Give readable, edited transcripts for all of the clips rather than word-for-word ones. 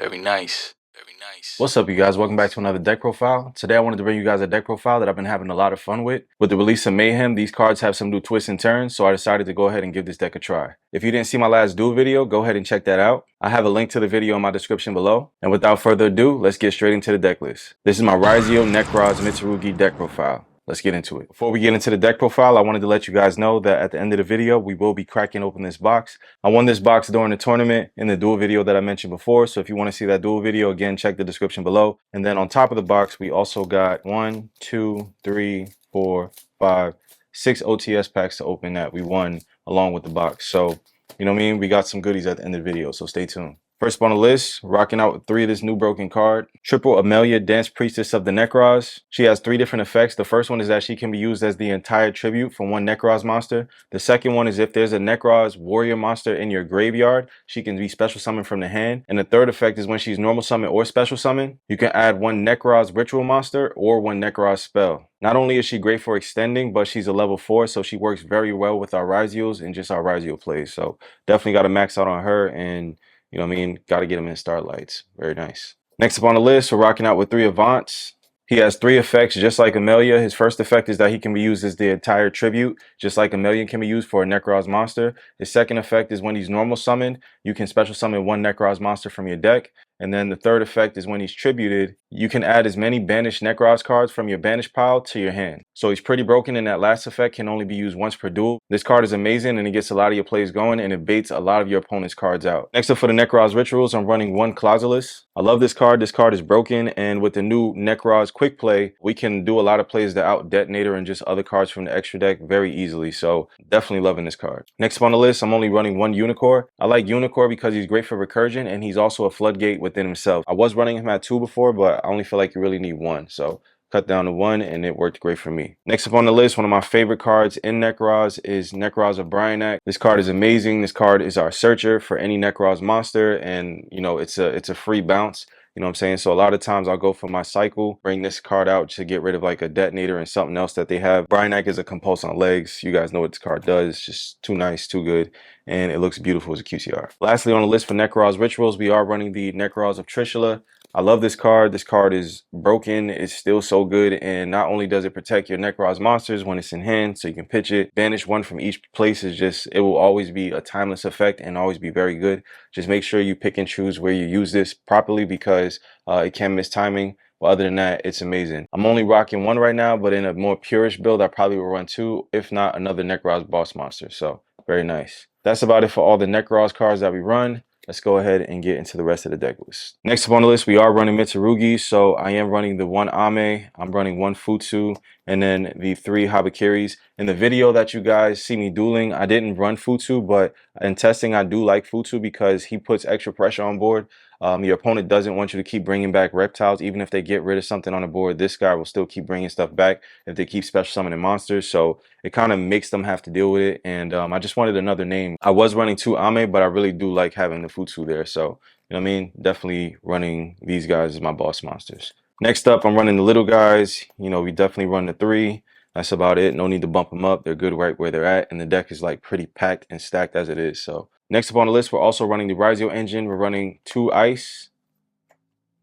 Very nice. Very nice. What's up, you guys? Welcome back to another deck profile. Today I wanted to bring you guys a deck profile that I've been having a lot of fun with. With the release of Mayhem, these cards have some new twists and turns, so I decided to go ahead and give this deck a try. If you didn't see my last Duel video, go ahead and check that out. I have a link to the video in my description below. And without further ado, let's get straight into the deck list. This is my RYZEAL NEKROZ MITSURUGI deck profile. Let's get into it. Before we get into the deck profile, I wanted to let you guys know that at the end of the video, we will be cracking open this box. I won this box during the tournament in the Duel video that I mentioned before. So if you want to see that Duel video, again, check the description below. And then on top of the box, we also got 1, 2, 3, 4, 5, 6 OTS packs to open that we won along with the box. So, you know what I mean? We got some goodies at the end of the video, so stay tuned. First up on the list, rocking out with 3 of this new broken card. Triple Amelia, Dance Priestess of the Nekroz. She has 3 different effects. The first one is that she can be used as the entire tribute from one Nekroz monster. The second one is if there's a Nekroz warrior monster in your graveyard, she can be special summoned from the hand. And the third effect is when she's normal summon or special summon, you can add one Nekroz ritual monster or one Nekroz spell. Not only is she great for extending, but she's a level 4, so she works very well with our RYZEALs and just our RYZEAL plays. So definitely got to max out on her, and you know what I mean? Got to get him in Starlights. Very nice. Next up on the list, we're rocking out with 3 Avants. He has 3 effects, just like Amelia. His first effect is that he can be used as the entire tribute, just like Amelia can be used for a Nekroz monster. His second effect is when he's normal summoned, you can special summon one Nekroz monster from your deck. And then the third effect is when he's tributed, you can add as many banished Nekroz cards from your banished pile to your hand. So he's pretty broken, and that last effect can only be used once per duel. This card is amazing, and it gets a lot of your plays going, and it baits a lot of your opponent's cards out. Next up for the Nekroz rituals, I'm running 1 Clausulus. I love this card. This card is broken, and with the new Nekroz quick play, we can do a lot of plays that out Detonator and just other cards from the extra deck very easily. So definitely loving this card. Next up on the list, I'm only running 1 Unicorn. I like Unicorn because he's great for recursion, and he's also a floodgate within himself. I was running him at 2 before, but I only feel like you really need 1. So cut down to 1, and it worked great for me. Next up on the list, one of my favorite cards in Nekroz is Nekroz of Bryanak. This card is amazing. This card is our searcher for any Nekroz monster, and you know, it's a free bounce. You know what I'm saying? So a lot of times I'll go for my cycle, bring this card out to get rid of like a Detonator and something else that they have. Bryanak is a compulse on legs. You guys know what this card does. It's just too nice, too good, and it looks beautiful as a QCR. Lastly on the list for Nekroz rituals, we are running the Nekroz of Trishula. I love this card. This card is broken. It's still so good, and not only does it protect your Nekroz monsters when it's in hand, so you can pitch it. Banish 1 from each place is just, it will always be a timeless effect and always be very good. Just make sure you pick and choose where you use this properly, because it can miss timing. But other than that, it's amazing. I'm only rocking 1 right now, but in a more purish build, I probably will run 2, if not another Nekroz boss monster. So very nice. That's about it for all the Nekroz cards that we run. Let's go ahead and get into the rest of the deck list. Next up on the list, we are running Mitsurugi. So I am running the 1 Ame, I'm running 1 Futsu, and then the 3 Habakiris. In the video that you guys see me dueling, I didn't run Futsu, but in testing, I do like Futsu because he puts extra pressure on board. Your opponent doesn't want you to keep bringing back reptiles. Even if they get rid of something on the board, this guy will still keep bringing stuff back if they keep special summoning monsters. So it kind of makes them have to deal with it. And I just wanted another name. I was running 2 Ame, but I really do like having the Futsu there. So, you know what I mean? Definitely running these guys as my boss monsters. Next up, I'm running the little guys. You know, we definitely run the 3. That's about it. No need to bump them up. They're good right where they're at. And the deck is like pretty packed and stacked as it is. So next up on the list, we're also running the RYZEAL engine. We're running 2 Ice,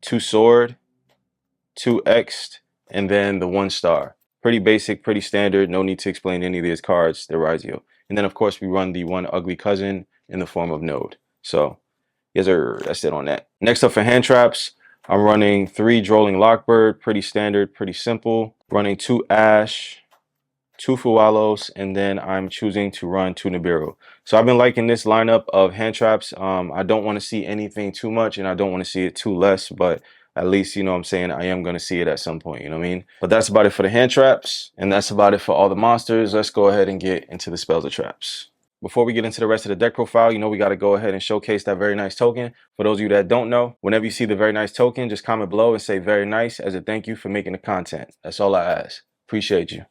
2 Sword, 2 X'd, and then the 1 Star. Pretty basic, pretty standard. No need to explain any of these cards. They're RYZEAL. And then, of course, we run the 1 Ugly Cousin in the form of Node. So, yes, sir. That's it on that. Next up for hand traps, I'm running 3 Drolling Lockbird. Pretty standard, pretty simple. Running 2 Ash, 2 Fualos, and then I'm choosing to run 2 Nibiru. So I've been liking this lineup of hand traps. I don't want to see anything too much, and I don't want to see it too less, but at least, you know what I'm saying, I am going to see it at some point, you know what I mean? But that's about it for the hand traps, and that's about it for all the monsters. Let's go ahead and get into the spells of traps. Before we get into the rest of the deck profile, you know we got to go ahead and showcase that very nice token. For those of you that don't know, whenever you see the very nice token, just comment below and say very nice as a thank you for making the content. That's all I ask. Appreciate you.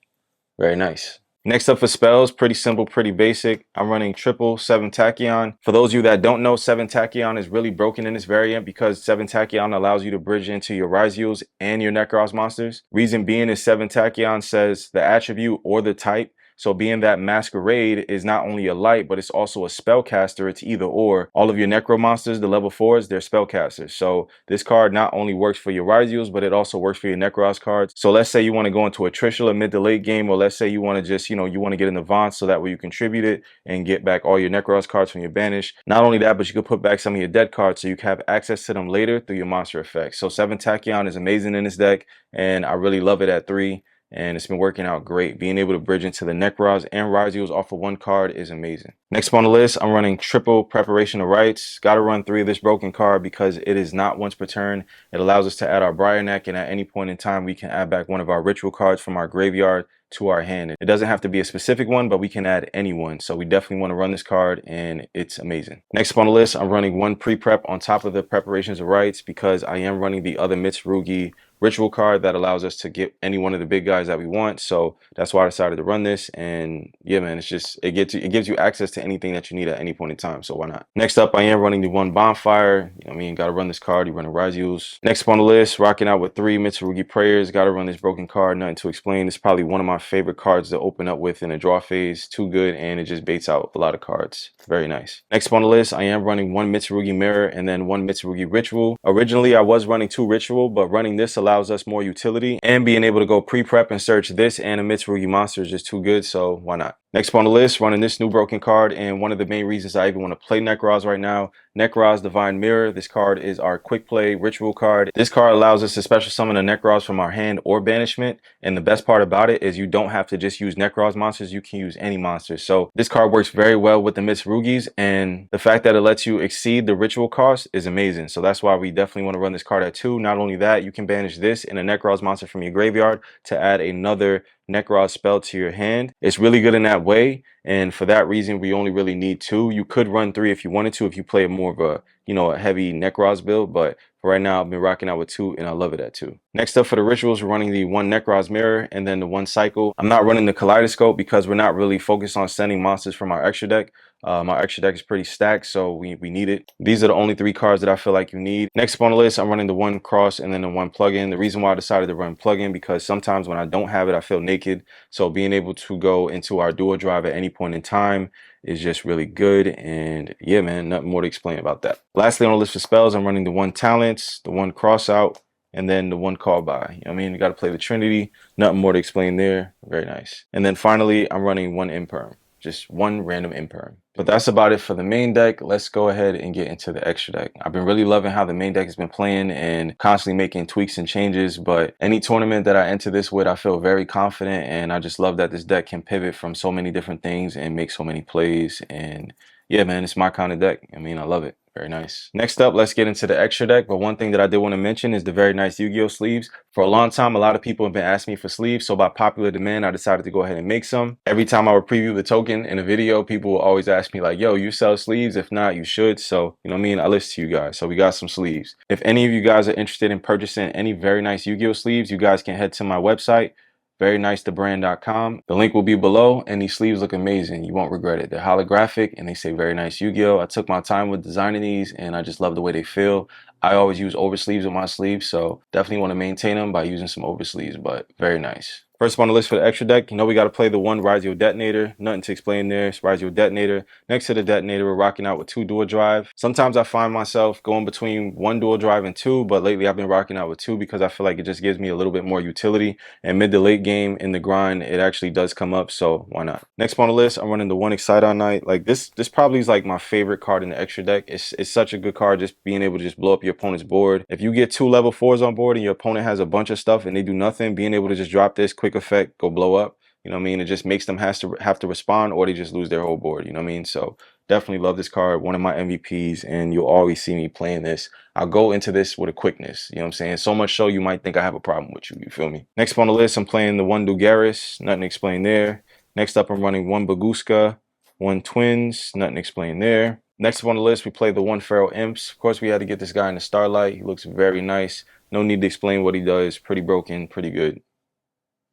Very nice. Next up for spells, pretty simple, pretty basic. I'm running triple 7 Tachyon. For those of you that don't know, 7 Tachyon is really broken in this variant because 7 Tachyon allows you to bridge into your RYZEALs and your Nekroz monsters. Reason being is 7 Tachyon says the attribute or the type So being that Masquerade is not only a light, but it's also a spellcaster, it's either or. All of your Necro monsters, the level 4s, they're spellcasters. So this card not only works for your RYZEALs, but it also works for your Nekroz cards. So let's say you want to go into a Trishula mid to late game, or let's say you want to just, you want to get in the Vaunt so that way you contribute it and get back all your Nekroz cards from your banish. Not only that, but you could put back some of your dead cards so you can have access to them later through your monster effects. So 7 Tachyon is amazing in this deck, and I really love it at 3. And it's been working out great. Being able to bridge into the Nekroz and RYZEALs off of 1 card is amazing. Next on the list, I'm running triple Preparation of Rites. Got to run 3 of this broken card because it is not once per turn. It allows us to add our Briar Neck, and at any point in time, we can add back one of our ritual cards from our graveyard to our hand. It doesn't have to be a specific one, but we can add any one. So we definitely want to run this card, and it's amazing. Next on the list, I'm running 1 pre-prep on top of the Preparations of Rites because I am running the other Mitsurugi ritual card that allows us to get any one of the big guys that we want. So that's why I decided to run this. And yeah, man, it's just, it gives you access to anything that you need at any point in time. So why not? Next up, I am running the 1 Bonfire. You know what I mean? Got to run this card. You run the RYZEALs. Next up on the list, rocking out with 3 Mitsurugi Prayers. Got to run this broken card. Nothing to explain. It's probably one of my favorite cards to open up with in a draw phase. Too good, and it just baits out a lot of cards. Very nice. Next up on the list, I am running 1 Mitsurugi Mirror and then 1 Mitsurugi Ritual. Originally, I was running 2 Ritual, but running this allows us more utility, and being able to go pre-prep and search this and a Mitsurugi monster is just too good, so why not? Next on the list, running this new broken card, and one of the main reasons I even want to play Nekroz right now, Nekroz Divine Mirror. This card is our quick play ritual card. This card allows us to special summon a Nekroz from our hand or banishment, and the best part about it is you don't have to just use Nekroz monsters, you can use any monsters. So this card works very well with the Mitsurugis, and the fact that it lets you exceed the ritual cost is amazing. So that's why we definitely want to run this card at 2. Not only that, you can banish this and a Nekroz monster from your graveyard to add another Nekroz spell to your hand. It's really good in that way, and for that reason we only really need 2. You could run 3 if you wanted to, if you play more of a, a heavy Nekroz build, but for right now I've been rocking out with 2 and I love it at 2. Next up for the rituals, we're running the 1 Nekroz Mirror and then the 1 Cycle. I'm not running the Kaleidoscope because we're not really focused on sending monsters from our extra deck. My extra deck is pretty stacked, so we need it. These are the only 3 cards that I feel like you need. Next up on the list, I'm running the 1 Cross and then the 1 Plugin. The reason why I decided to run Plugin because sometimes when I don't have it, I feel naked. So being able to go into our dual drive at any point in time is just really good. And yeah, man, nothing more to explain about that. Lastly on the list for spells, I'm running the 1 Talents, the 1 Cross Out, and then the 1 Call By. You know what I mean? You got to play the Trinity. Nothing more to explain there. Very nice. And then finally, I'm running 1 Imperm. Just 1 random Imperm. But that's about it for the main deck. Let's go ahead and get into the extra deck. I've been really loving how the main deck has been playing and constantly making tweaks and changes. But any tournament that I enter this with, I feel very confident. And I just love that this deck can pivot from so many different things and make so many plays. And yeah, man, it's my kind of deck. I mean, I love it. Very nice. Next up, let's get into the extra deck. But one thing that I did want to mention is the very nice Yu-Gi-Oh sleeves. For a long time, a lot of people have been asking me for sleeves. So by popular demand, I decided to go ahead and make some. Every time I would preview the token in a video, people will always ask me like, yo, you sell sleeves? If not, you should. So, you know what I mean? I listen to you guys. So we got some sleeves. If any of you guys are interested in purchasing any very nice Yu-Gi-Oh sleeves, you guys can head to my website, verynicetobrand.com. The link will be below, and these sleeves look amazing. You won't regret it. They're holographic and they say very nice Yu-Gi-Oh. I took my time with designing these and I just love the way they feel. I always use oversleeves with my sleeves, so definitely want to maintain them by using some oversleeves, but very nice. First up on the list for the extra deck, we got to play the 1 RYZEAL Detonator. Nothing to explain there. It's RYZEAL Detonator. Next to the Detonator, we're rocking out with 2 Dual Drive. Sometimes I find myself going between 1 Dual Drive and 2, but lately I've been rocking out with 2 because I feel like it just gives me a little bit more utility. And mid to late game in the grind, it actually does come up, so why not? Next up on the list, I'm running the 1 Excite Knight. Like this probably is like my favorite card in the extra deck. It's such a good card, just being able to just blow up your opponent's board. If you get 2 level 4s on board and your opponent has a bunch of stuff and they do nothing, being able to just drop this quick effect, go blow up, you know what I mean? It just makes them have to respond, or they just lose their whole board, you know what I mean? So definitely love this card, one of my MVPs, and you'll always see me playing this. I'll go into this with a quickness, you know what I'm saying? So much so you might think I have a problem with you feel me? Next up on the list, I'm playing the 1 Dugaris, nothing to explain there. Next up, I'm running 1 Baguska, 1 Twins, nothing to explain there. Next up on the list, we play the 1 Feral Imps. Of course, we had to get this guy in the Starlight. He looks very nice. No need to explain what he does. Pretty broken, pretty good.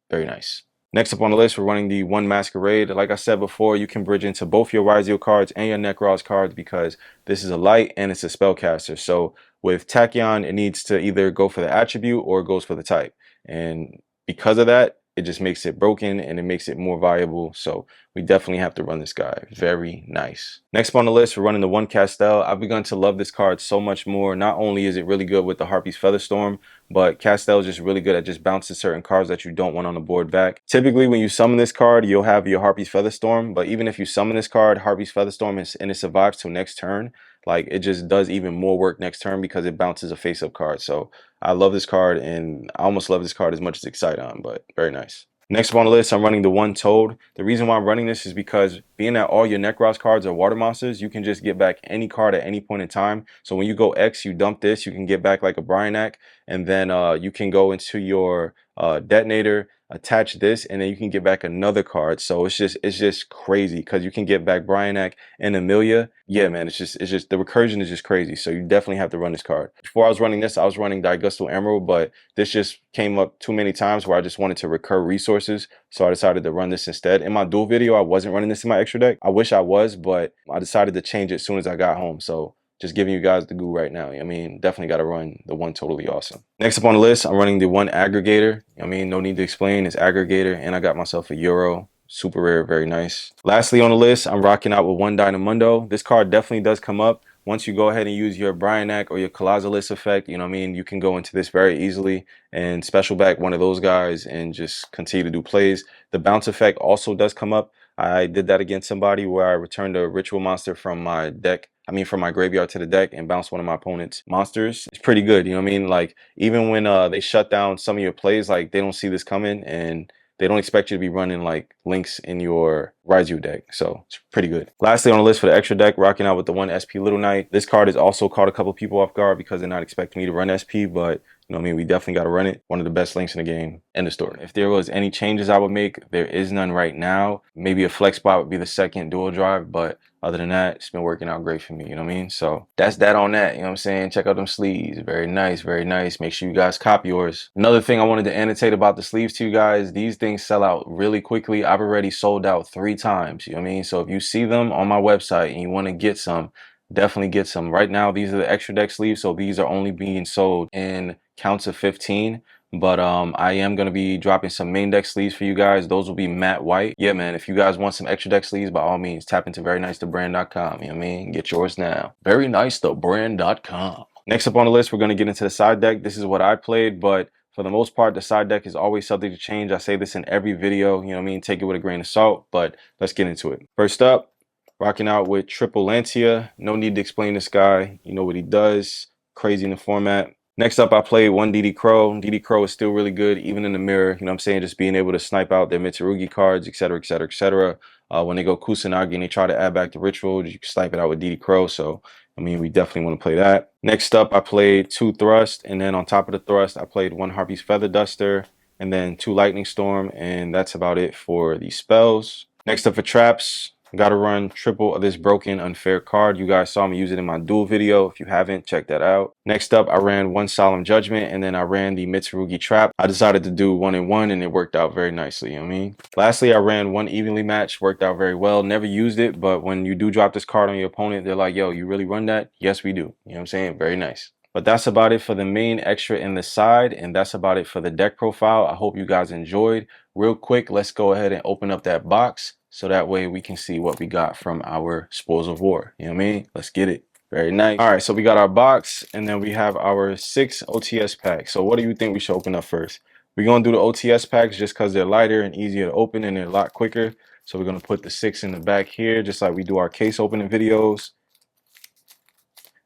Very nice. Next up on the list, we're running the 1 Masquerade. Like I said before, you can bridge into both your RYZEAL cards and your Nekroz cards because this is a light and it's a spellcaster. So with Tachyon, it needs to either go for the attribute or it goes for the type. And because of that, it just makes it broken and it makes it more viable. So we definitely have to run this guy. Very nice. Next up on the list, we're running the one Castel. I've begun to love this card so much more. Not only is it really good with the Harpy's Featherstorm, but Castel is just really good at just bouncing certain cards that you don't want on the board back. Typically, when you summon this card, you'll have your Harpy's Featherstorm, but even if you summon this card, Harpy's Featherstorm, and it survives till next turn, like it just does even more work next turn because it bounces a face-up card. So I love this card, and I almost love this card as much as Exciton, but very nice. Next up on the list, I'm running the one Toad. The reason why I'm running this is because being that all your Nekroz cards are water monsters, you can just get back any card at any point in time. So when you go X, you dump this, you can get back like a Bryanak, and then you can go into your detonator, attach this, and then you can get back another card. So it's just crazy because you can get back Bryanak and Amelia. Yeah, man, it's just the recursion is just crazy. So you definitely have to run this card. Before I was running this, I was running Digustal Emerald, but this just came up too many times where I just wanted to recur resources. So I decided to run this instead. In my duel video, I wasn't running this in my extra deck. I wish I was, but I decided to change it as soon as I got home. So just giving you guys the goo right now. I mean, definitely got to run the one Totally Awesome. Next up on the list, I'm running the one Aggregator. I mean, no need to explain, it's Aggregator, and I got myself a Euro. Super rare, very nice. Lastly on the list, I'm rocking out with one Dynamundo. This card definitely does come up. Once you go ahead and use your Bryanak or your Colossalis effect, you know what I mean, you can go into this very easily and special back one of those guys and just continue to do plays. The bounce effect also does come up. I did that against somebody where I returned a ritual monster from my deck. I mean, from my graveyard to the deck and bounced one of my opponent's monsters. It's pretty good, you know what I mean? Like, even when they shut down some of your plays, like, they don't see this coming and they don't expect you to be running like links in your RYZEAL deck. So it's pretty good. Lastly on the list for the extra deck, rocking out with the one SP Little Knight. This card has also caught a couple people off guard because they're not expecting me to run SP, but you know what I mean? We definitely got to run it. One of the best links in the game. End of story. If there was any changes I would make, there is none right now. Maybe a flex spot would be the second dual drive, but other than that, it's been working out great for me, you know what I mean? So that's that on that, you know what I'm saying? Check out them sleeves. Very nice, very nice. Make sure you guys cop yours. Another thing I wanted to annotate about the sleeves to you guys, these things sell out really quickly. I've already sold out 3 times, you know what I mean? So if you see them on my website and you want to get some, definitely get some. Right now, these are the extra deck sleeves, so these are only being sold in counts of 15. But I am going to be dropping some main deck sleeves for you guys. Those will be matte white. Yeah, man, if you guys want some extra deck sleeves, by all means, tap into verynicetobrand.com. You know what I mean? Get yours now. Verynicetobrand.com. Next up on the list, we're going to get into the side deck. This is what I played, but for the most part, the side deck is always subject to change. I say this in every video, you know what I mean? Take it with a grain of salt, but let's get into it. First up, rocking out with Triple Lancia. No need to explain this guy. You know what he does. Crazy in the format. Next up, I played one DD Crow. DD Crow is still really good, even in the mirror. You know what I'm saying? Just being able to snipe out their Mitsurugi cards, etc., etc., etc. When they go Kusanagi and they try to add back the ritual, you can snipe it out with DD Crow. So, I mean, we definitely want to play that. Next up, I played 2 Thrust. And then on top of the Thrust, I played 1 Harpy's Feather Duster. And then 2 Lightning Storm. And that's about it for the spells. Next up for traps, got to run triple of this broken unfair card. You guys saw me use it in my duel video. If you haven't, check that out. Next up, I ran 1 Solemn Judgment, and then I ran the Mitsurugi Trap. I decided to do 1 and 1, and it worked out very nicely, you know what I mean? Lastly, I ran 1 Evenly Match, worked out very well. Never used it, but when you do drop this card on your opponent, they're like, yo, you really run that? Yes, we do. You know what I'm saying? Very nice. But that's about it for the main extra in the side, and that's about it for the deck profile. I hope you guys enjoyed. Real quick, let's go ahead and open up that box so that way we can see what we got from our Spoils of War. You know what I mean? Let's get it. Very nice. All right, so we got our box, and then we have our 6 OTS packs. So what do you think we should open up first? We're going to do the OTS packs just because they're lighter and easier to open, and they're a lot quicker. So we're going to put the 6 in the back here, just like we do our case opening videos.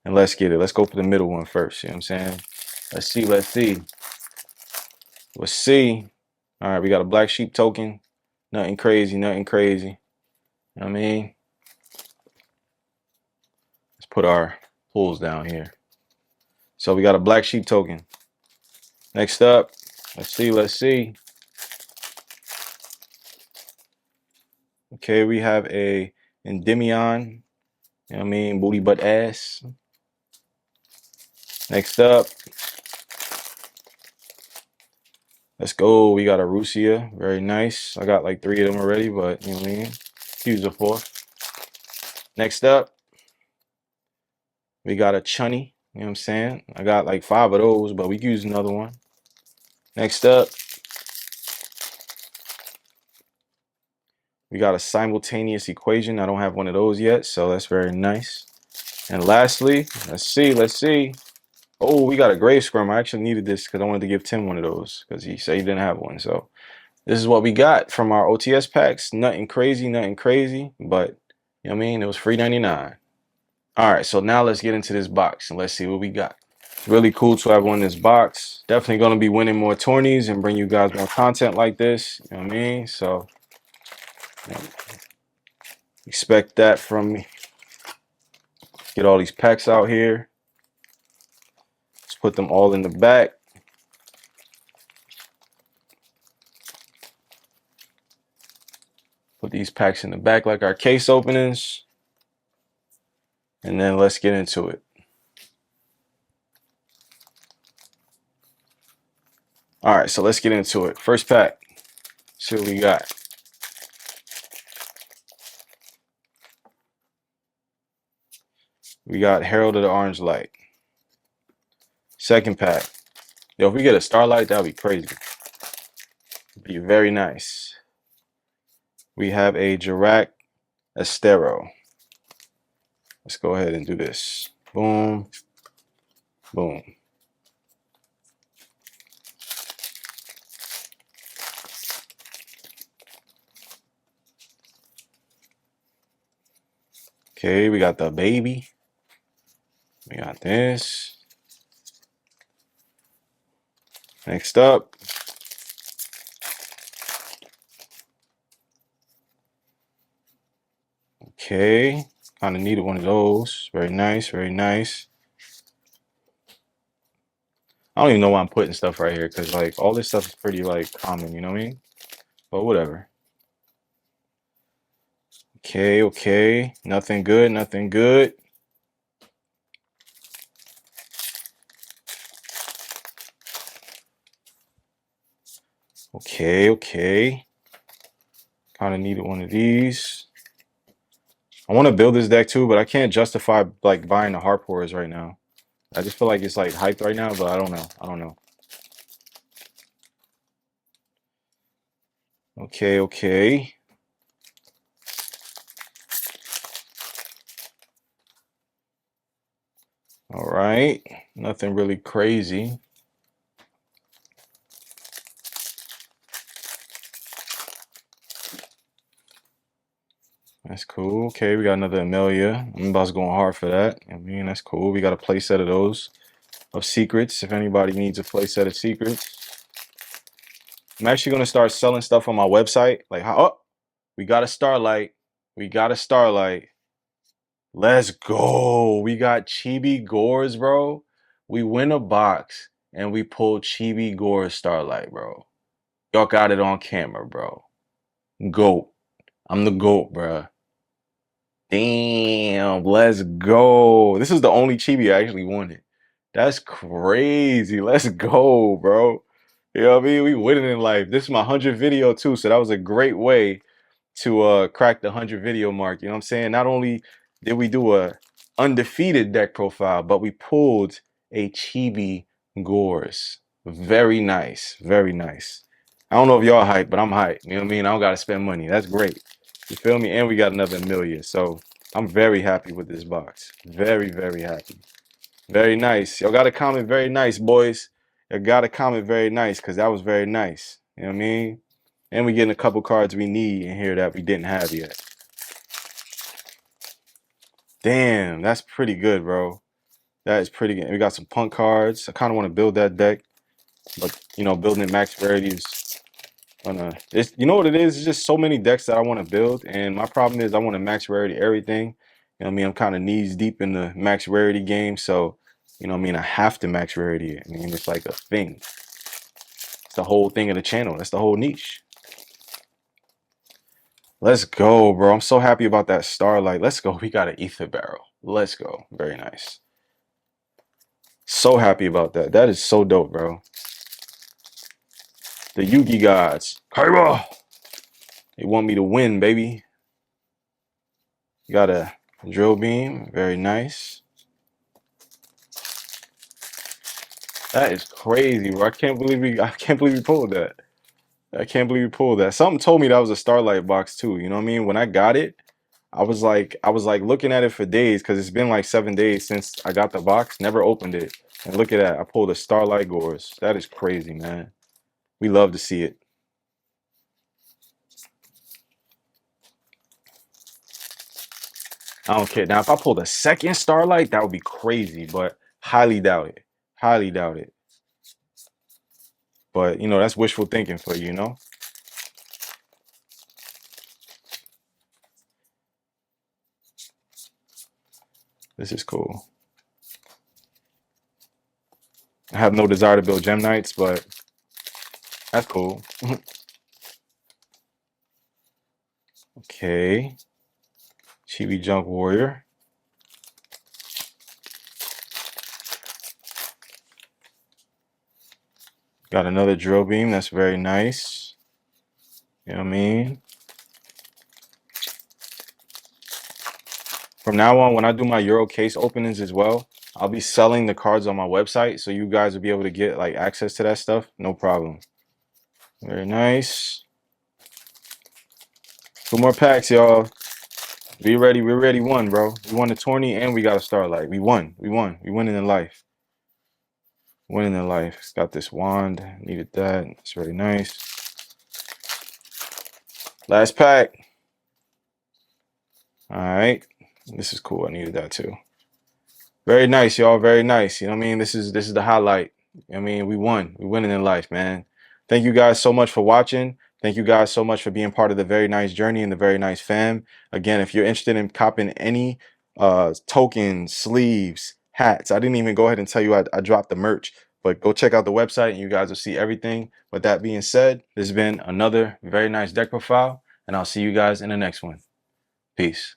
And let's get it. Let's go for the middle one first. You know what I'm saying? Let's see. Let's see. Let's see. All right, we got a Black Sheep token. Nothing crazy. Nothing crazy. You know what I mean? Let's put our pulls down here. So we got a Black Sheep token. Next up, let's see. Let's see. Okay, we have a Endymion. You know what I mean? Booty butt ass. Next up, let's go. We got a Rusia. Very nice. I got like 3 of them already, but you know what I mean? Use the 4th. Next up, we got a Chunny. You know what I'm saying? I got like 5 of those, but we can use another one. Next up, We got a simultaneous equation. I don't have one of those yet, so that's very nice. And lastly, let's see. Oh, we got a grave scrum. I actually needed this because I wanted to give Tim one of those because he said he didn't have one. So this is what we got from our OTS packs. Nothing crazy, but you know what I mean? It was free 99. All right, so now let's get into this box and let's see what we got. Really cool to have one in this box. Definitely going to be winning more tourneys and bring you guys more content like this. You know what I mean? So you know, expect that from me. Get all these packs out here. Let's put them all in the back. Put these packs in the back like our case openings. And then let's get into it. All right, so let's get into it. First pack. See what we got. We got Herald of the Orange Light. Second pack. Yo, if we get a Starlight, that would be crazy. Be very nice. We have a Jirac Estero. Let's go ahead and do this. Boom. Boom. Okay, we got the baby. We got this. Next up. Okay, kind of needed one of those. Very nice, very nice. I don't even know why I'm putting stuff right here because like all this stuff is pretty like common, you know what I mean? But whatever. Okay, okay. Nothing good, nothing good. Okay, okay. Kind of needed one of these. I want to build this deck too, but I can't justify like buying the Harpors right now. I just feel like it's like hyped right now, but I don't know. I don't know. Okay, okay. All right. Nothing really crazy. That's cool. Okay, we got another Amelia. I'm about to go hard for that. I mean, that's cool. We got a play set of those. Of secrets, if anybody needs a play set of secrets. I'm actually going to start selling stuff on my website. Like, oh, we got a Starlight. We got a Starlight. Let's go. We got Chibi Gores, bro. We win a box and we pulled Chibi Gores Starlight, bro. Y'all got it on camera, bro. GOAT. I'm the GOAT, bro. Damn, let's go. This is the only Chibi I actually wanted. That's crazy. Let's go, bro. You know what I mean? We winning in life. This is my 100th video too, so that was a great way to crack the 100 video mark. You know what I'm saying? Not only did we do a undefeated deck profile, but we pulled a Chibi Gores. Very nice. Very nice. I don't know if y'all hype, but I'm hyped. You know what I mean? I don't gotta spend money. That's great. You feel me? And we got another Amelia. So I'm very happy with this box. Very, very happy. Very nice. Y'all got to comment very nice, boys. Y'all got to comment very nice because that was very nice. You know what I mean? And we getting a couple cards we need in here that we didn't have yet. Damn, that's pretty good, bro. That is pretty good. We got some punk cards. I kind of want to build that deck. But, you know, building it max rarity is it's, you know what it is? It's just so many decks that I want to build. And my problem is I want to max rarity everything. You know what I mean? I'm kind of knees deep in the max rarity game. So, you know what I mean? I have to max rarity it. I mean, it's like a thing. It's the whole thing of the channel. That's the whole niche. Let's go, bro. I'm so happy about that Starlight. Let's go. We got an Ether Barrel. Let's go. Very nice. So happy about that. That is so dope, bro. The Yugi gods. Kaiba! They want me to win, baby. Got a drill beam. Very nice. That is crazy, bro. I can't believe we pulled that. I can't believe you pulled that. Something told me that was a Starlight box too. You know what I mean? When I got it, I was like looking at it for days because it's been like 7 days since I got the box. Never opened it. And look at that. I pulled a Starlight Gores. That is crazy, man. We love to see it. I don't care. Now, if I pulled a second Starlight, that would be crazy, but highly doubt it. Highly doubt it. But, you know, that's wishful thinking for you, you know? This is cool. I have no desire to build Gem Knights, but that's cool. Okay. Chibi Junk Warrior. Got another Drill Beam. That's very nice. You know what I mean? From now on, when I do my Euro case openings as well, I'll be selling the cards on my website, so you guys will be able to get like access to that stuff. No problem. Very nice. 2 more packs, y'all. Be ready. We're ready. Won, bro. We won the tourney and we got a Starlight. We won. We won. We winning in life. Winning in life. Got this wand. Needed that. It's very nice. Last pack. All right. This is cool. I needed that too. Very nice, y'all. Very nice. You know what I mean? This is the highlight. I mean, we won. We winning in life, man. Thank you guys so much for watching. Thank you guys so much for being part of the Very Nice journey and the Very Nice fam. Again, if you're interested in copping any tokens, sleeves, hats, I didn't even go ahead and tell you I dropped the merch, but go check out the website and you guys will see everything. With that being said, this has been another Very Nice deck profile, and I'll see you guys in the next one. Peace.